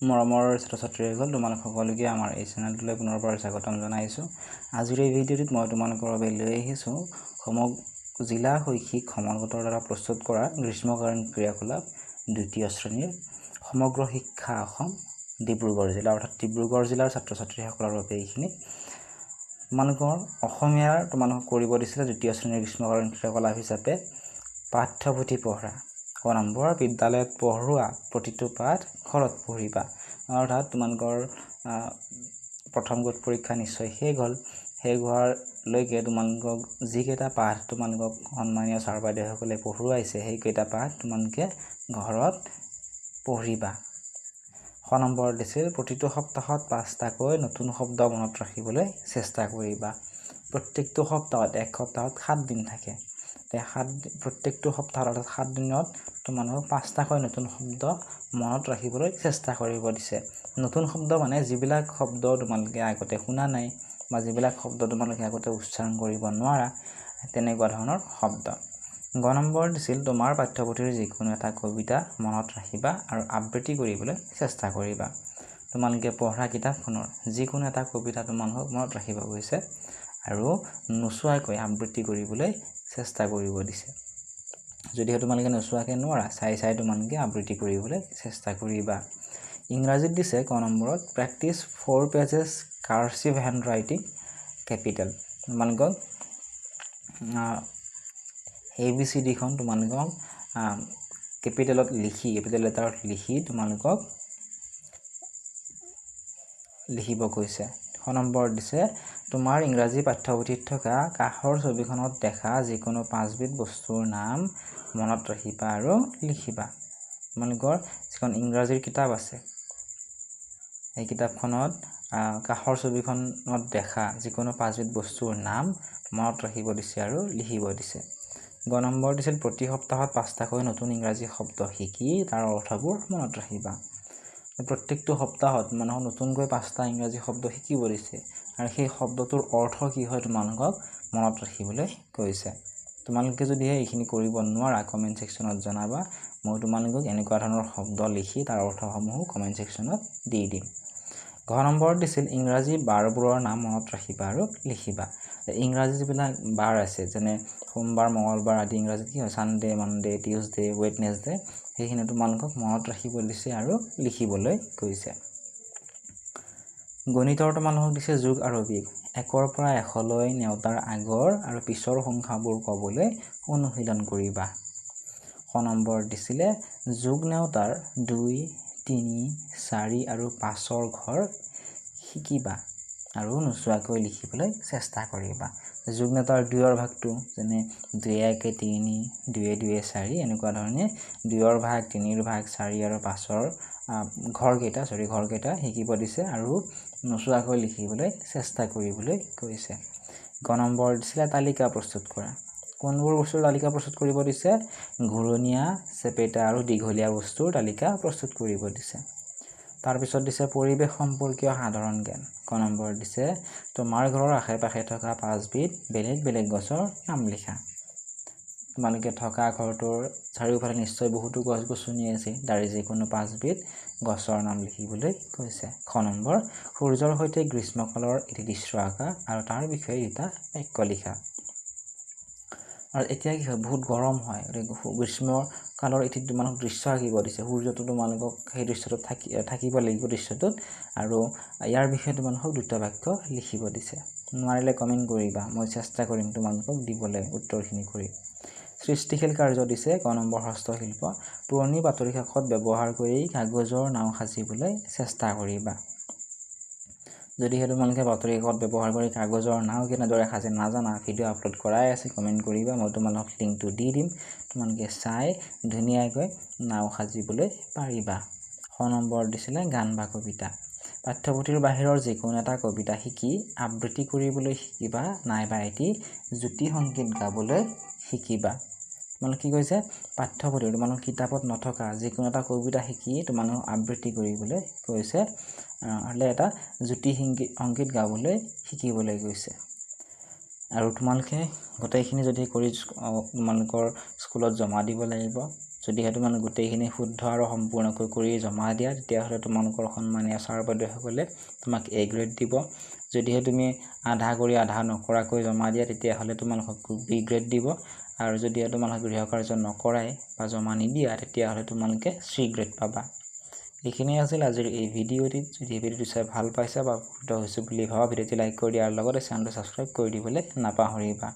মৰমৰ ছাত্ৰ-ছাত্ৰীসকল তোমালোক সকলোকে আমাৰ এই চেনেলটোলৈ পুনৰবাৰ স্বাগতম জনাইছোঁ। আজিৰ এই ভিডিঅ'টোত মই তোমালোকৰ বাবে লৈ আহিছোঁ জিলা শৈক্ষিক সমলগতৰ দ্বাৰা প্ৰস্তুত কৰা গ্ৰীষ্মকালীন ক্ৰিয়াকলাপ দ্বিতীয় শ্ৰেণীৰ সমগ্ৰ শিক্ষা অসম ডিব্ৰুগড় জিলা অৰ্থাৎ ডিব্ৰুগড় জিলাৰ ছাত্ৰ-ছাত্ৰীসকলৰ বাবে এইখিনি তোমালোকৰ অসমীয়াৰ তোমালোকক কৰিব দিছিলে দ্বিতীয় শ্ৰেণীৰ গ্ৰীষ্মকালীন ক্ৰিয়াকলাপ হিচাপে পাঠ্যপুথি পঢ়া। নম্বৰ বিদ্যালয়ত পঢ়োৱা প্ৰতিটো পাঠ ঘৰত পঢ়িবা। অৰ্থাৎ তোমালোকৰ প্ৰথম গোট পৰীক্ষা নিশ্চয় শেষ হ'ল। শেষ হোৱালৈকে তোমালোকক যিকেইটা পাঠ তোমালোকক সন্মানীয় ছাৰ বাইদেউসকলে পঢ়ুৱাইছে সেইকেইটা পাঠ তোমালোকে ঘৰত পঢ়িবা। নম্বৰ দিছিল প্ৰতিটো সপ্তাহত 5টাকৈ নতুন শব্দ মনত ৰাখিবলৈ চেষ্টা কৰিবা। প্ৰত্যেকটো সপ্তাহত এক সপ্তাহত 7 দিন থাকে। প্ৰত্যেকটো সপ্তাহত অৰ্থাৎ 7 দিনত তোমালোকক 5টাকৈ নতুন শব্দ মনত ৰাখিবলৈ চেষ্টা কৰিব দিছে। নতুন শব্দ মানে যিবিলাক শব্দ তোমালোকে আগতে শুনা নাই বা যিবিলাক শব্দ তোমালোকে আগতে উচ্চাৰণ কৰিব নোৱাৰা তেনেকুৱা ধৰণৰ শব্দ। নম্বৰ দিছিল তোমাৰ পাঠ্যপুথিৰ যিকোনো এটা কবিতা মনত ৰাখিবা আৰু আবৃত্তি কৰিবলৈ চেষ্টা কৰিবা। তোমালোকে পঢ়া কিতাপখনৰ যিকোনো এটা কবিতা তোমালোকক মনত ৰাখিব গৈছে আৰু নোচোৱাকৈ আবৃত্তি কৰিবলৈ চেষ্টা কৰিব দিছে। যদিহে তোমালোকে নোচোৱাকৈ নোৱাৰা চাই তোমালোকে আবৃত্তি কৰিবলৈ চেষ্টা কৰিবা। ইংৰাজীত দিছে নম্বৰত practice 4 pages cursive hand writing capital. তোমালোকক ABCDখন তোমালোকক কেপিটেল লেটাৰত লিখি তোমালোকক লিখিব কৈছে। নম্বৰ দিছে তোমাৰ ইংৰাজী পাঠ্যপুথিত থকা কাষৰ ছবিখনত দেখা যিকোনো 5বিধ বস্তুৰ নাম মনত ৰাখিবা আৰু লিখিবা। তোমালোকৰ যিখন ইংৰাজীৰ কিতাপ আছে এই কিতাপখনত কাষৰ ছবিখনত দেখা যিকোনো 5বিধ বস্তুৰ নাম মনত ৰাখিব দিছে আৰু লিখিব দিছে। নম্বৰ দিছিল প্ৰতি সপ্তাহত 5টাকৈ নতুন ইংৰাজী শব্দ শিকি তাৰ অৰ্থবোৰ মনত ৰাখিবা। প্ৰত্যেকটো সপ্তাহত মানুহক নতুনকৈ 5টা ইংৰাজী শব্দ শিকিব দিছে আৰু সেই শব্দটোৰ অৰ্থ কি হয় তোমালোকক মনত ৰাখিবলৈ কৈছে। তোমালোকে যদিহে এইখিনি কৰিব নোৱাৰা কমেণ্ট ছেকশ্যনত জনাবা। মই তোমালোকক এনেকুৱা ধৰণৰ শব্দ লিখি তাৰ অৰ্থসমূহো কমেণ্ট ছেকশ্যনত দি দিম। নম্বৰত দিছিল ইংৰাজী বাৰবোৰৰ নাম মনত ৰাখিবা আৰু লিখিবা। ইংৰাজী যিবিলাক বাৰ আছে যেনে সোমবাৰ মঙলবাৰ আদি ইংৰাজীত কি হয় ছানডে মানডে টিউজডে ৱেডনেছডে সেইখিনি তোমালোকক মনত ৰাখিব দিছে আৰু লিখিবলৈ কৈছে। গণিতৰ তোমালোকক দিছে যোগ আৰু বিয়োগ। 1ৰ পৰা 100লৈ নেওতাৰ আগৰ আৰু পিছৰ সংখ্যাবোৰ ক'বলৈ অনুশীলন কৰিবা। নম্বৰ দিছিলে যোগ নেওতাৰ 2, 3, 4 আৰু 5ৰ ঘৰ শিকিবা আৰু নোচোৱাকৈ লিখিবলৈ চেষ্টা কৰিবা। যোগ নেওতাৰ 2ৰ ভাগটো যেনে 2 × 1 = 3, 2 × 2 = 4 এনেকুৱা ধৰণে 2ৰ ভাগ 3ৰ ভাগ 4 আৰু 5ৰ ঘৰকেইটা শিকিব দিছে আৰু নোচোৱাকৈ লিখিবলৈ চেষ্টা কৰিবলৈ কৈছে। নম্বৰ দিছিলে তালিকা প্ৰস্তুত কৰা। কোনবোৰ বস্তুৰ তালিকা প্ৰস্তুত কৰিব দিছে? ঘূৰণীয়া, চেপেটা আৰু দীঘলীয়া বস্তুৰ তালিকা প্ৰস্তুত কৰিব দিছে। তাৰপিছত দিছে পৰিৱেশ সম্পৰ্কীয় সাধাৰণ জ্ঞান। নম্বৰ দিছে তোমাৰ ঘৰৰ আশে পাশে থকা 5বিধ বেলেগ বেলেগ গছৰ নাম লিখা। তোমালোকে থকা ঘৰটোৰ চাৰিওফালে নিশ্চয় বহুতো গছ গছনি আছে তাৰে যিকোনো 5বিধ গছৰ নাম লিখিবলৈ কৈছে। নম্বৰ সূৰ্যৰ সৈতে গ্ৰীষ্মকালৰ এটি দৃশ্য আঁকা আৰু তাৰ বিষয়ে এটা বাক্য লিখা। আৰু এতিয়া কি হয় বহুত গৰম হয় গ্ৰীষ্মকালৰ এটি তোমালোকক দৃশ্য আঁকিব দিছে। সূৰ্যটো তোমালোকক সেই দৃশ্যটোত থাকিব লাগিব দৃশ্যটোত আৰু ইয়াৰ বিষয়ে তোমালোকক 2টা বাক্য লিখিব দিছে। নোৱাৰিলে কমেণ্ট কৰিবা, মই চেষ্টা কৰিম তোমালোকক দিবলৈ উত্তৰখিনি কৰি। সৃষ্টিশীল কাৰ্য দিছে নম্বৰ হস্তশিল্প। পুৰণি বাতৰি কাকত ব্যৱহাৰ কৰি কাগজৰ নাও সাজিবলৈ চেষ্টা কৰিবা। যদিহে তোমালোকে বাতৰি কাকত ব্যৱহাৰ কৰি কাগজৰ নাও কেনেদৰে সাজে নাজানা ভিডিঅ' আপলোড কৰাই আছে কমেণ্ট কৰিবা, মই তোমালোকক লিংকটো দি দিম। তোমালোকে চাই ধুনীয়াকৈ নাও সাজিবলৈ পাৰিবা। নম্বৰ দিছিলে গান বা কবিতা। পাঠ্যপুথিৰ বাহিৰৰ যিকোনো এটা কবিতা শিকি আবৃত্তি কৰিবলৈ শিকিবা নাইবা এটি জ্যোতি সংগীত গাবলৈ শিকিবা। তোমালোক কি কৈছে পাঠ্যপুথিৰ তোমালোক কিতাপত নথকা যিকোনো এটা কবিতা শিকি তোমালোক আবৃত্তি কৰিবলৈ কৈছে হ'লে এটা জ্যোতি সংগীত গাবলৈ শিকিবলৈ গৈছে। আৰু তোমালোকে গোটেইখিনি যদি কৰি তোমালোকৰ স্কুলত জমা দিব লাগিব যদিহে তোমালোক গোটেইখিনি শুদ্ধ আৰু সম্পূৰ্ণকৈ কৰি জমা দিয়া তেতিয়াহ'লে তোমালোকৰ সন্মানীয় ছাৰ বাইদেউসকলে তোমাক A গ্ৰেড দিব। যদিহে তুমি আধা কৰি আধা নকৰাকৈ জমা দিয়া তেতিয়াহ'লে তোমালোকক B গ্ৰেড দিব। আৰু যদিহে তোমালোকে গৃহকাৰ্য নকৰাই বা জমা নিদিয়া তেতিয়াহ'লে তোমালোকে C গ্ৰেড পাবা। এইখিনিয়ে আছিল আজিৰ এই ভিডিঅ'টি। যদি ভিডিঅ'টো চাই ভাল পাইছা বা উপকৃত হৈছো বুলি ভাবা ভিডিঅ'টি লাইক কৰি দিয়াৰ লগতে চেনেলটো ছাবস্ক্ৰাইব কৰি দিবলৈ নাপাহৰিবা।